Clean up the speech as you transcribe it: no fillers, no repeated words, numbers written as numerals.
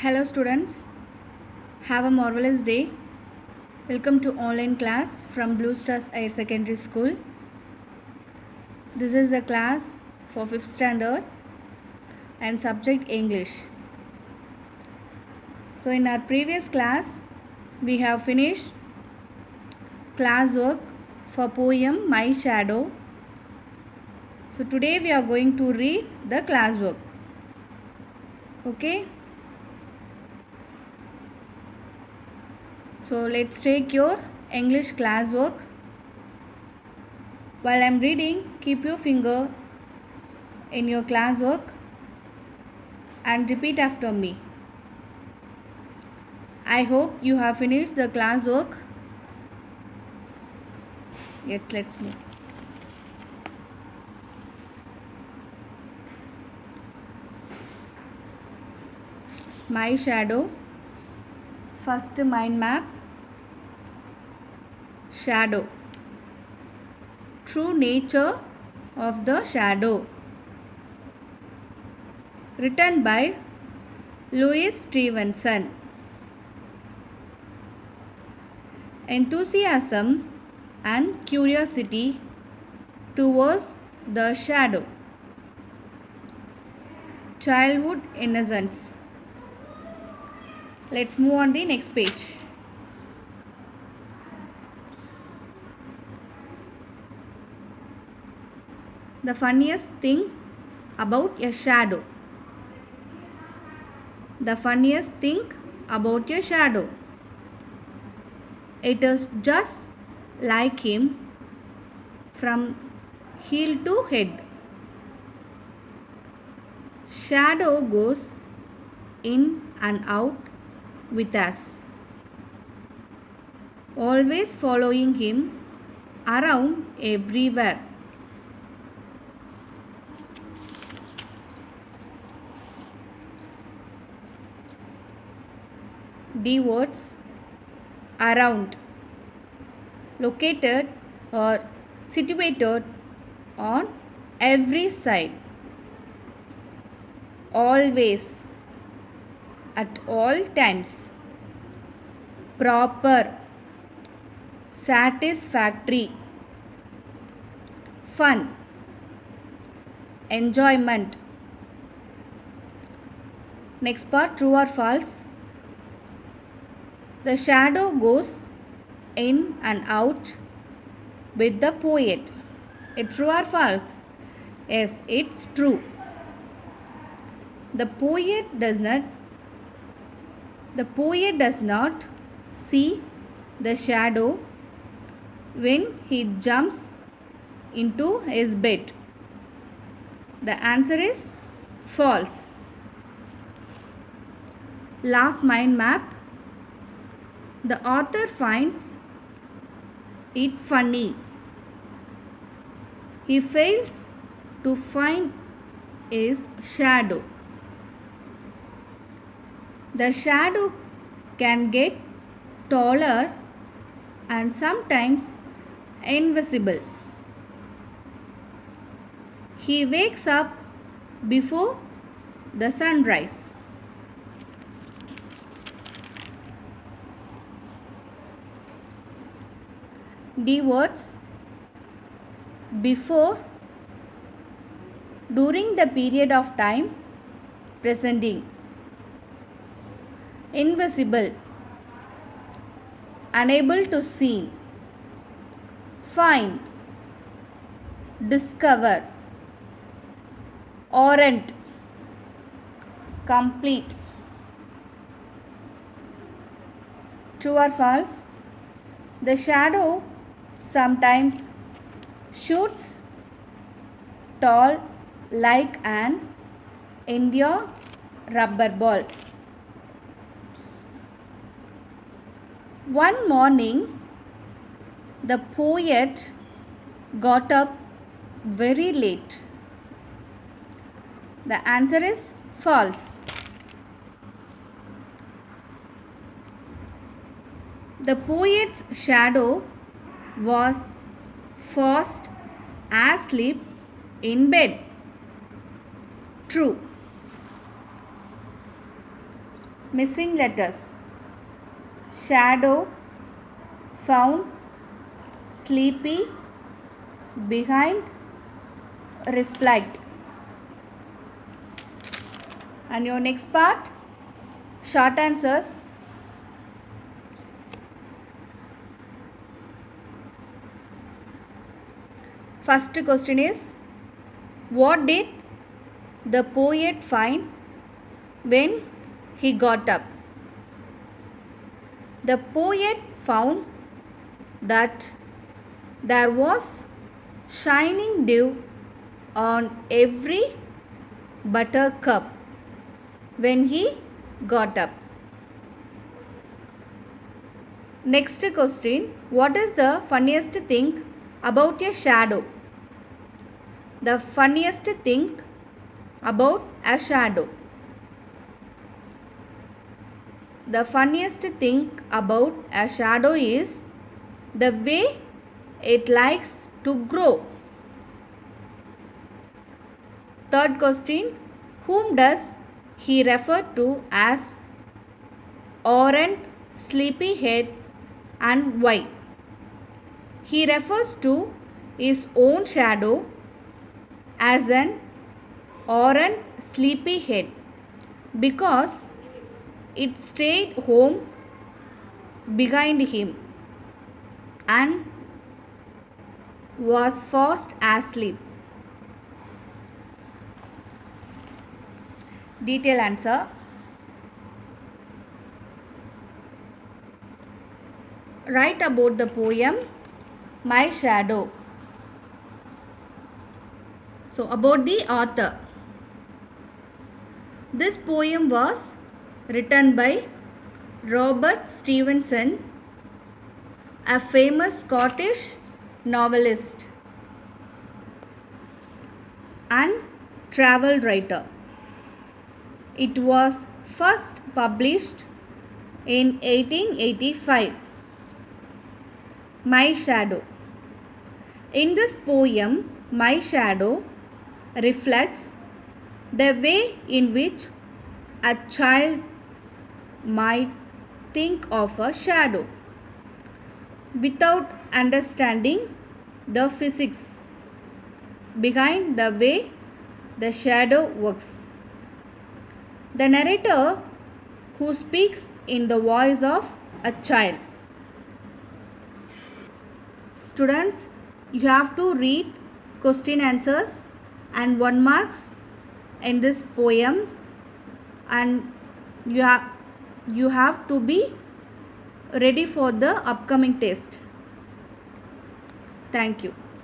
Hello students, have a marvelous day. Welcome to online class from Blue Stars Higher Secondary School. This is a class for 5th standard and subject English. So in our previous class, we have finished class work for poem My Shadow. So today we are going to read the class work. Okay. So let's take your English class work. While I am reading, keep your finger in your class work and repeat after me. I hope you have finished the class work. Yes, let's move. My shadow. First mind map. Shadow. True nature of the shadow. Written by Louis Stevenson. Enthusiasm and curiosity towards the shadow. Childhood innocence. Let's move on the next page. The funniest thing about a shadow. The funniest thing about a shadow. It is just like him from heel to head. Shadow goes in and out with us, always following him around everywhere. D words. Around. Located or situated on every side. Always. At all times. Proper. Satisfactory. Fun. Enjoyment. Next part, true or false. The shadow goes in and out with the poet. It's true or false? Yes, it's true. The poet does not see the shadow when he jumps into his bed. The answer is false. Last mind map. The author finds it funny. He fails to find his shadow. The shadow can get taller and sometimes invisible. He wakes up before the sunrise. D words. Before, during the period of time, presenting. Invisible, unable to see. Find, discover. Orient, complete. True or false? The shadow sometimes shoots tall like an India rubber ball. One morning, the poet got up very late. The answer is false. The poet's shadow was fast asleep in bed. True. Missing letters. Shadow, found, sleepy, behind, reflect. And your next part, short answers. First question is, what did the poet find when he got up? The poet found that there was shining dew on every buttercup when he got up. Next question, what is the funniest thing about a shadow? The funniest thing about a shadow. The funniest thing about a shadow is the way it likes to grow. Third question, whom does he refer to as orange, sleepyhead and why? He refers to his own shadow as an orange sleepyhead because it stayed home behind him and was fast asleep. Detail answer. Write about the poem My Shadow. So, about the author. This poem was written by Robert Stevenson, a famous Scottish novelist and travel writer. It was first published in 1885. My Shadow. In this poem, My Shadow reflects the way in which a child might think of a shadow without understanding the physics behind the way the shadow works. The narrator, who speaks in the voice of a child. Students, you have to read question answers and 1 marks in this poem, and you have to be ready for the upcoming test. Thank you.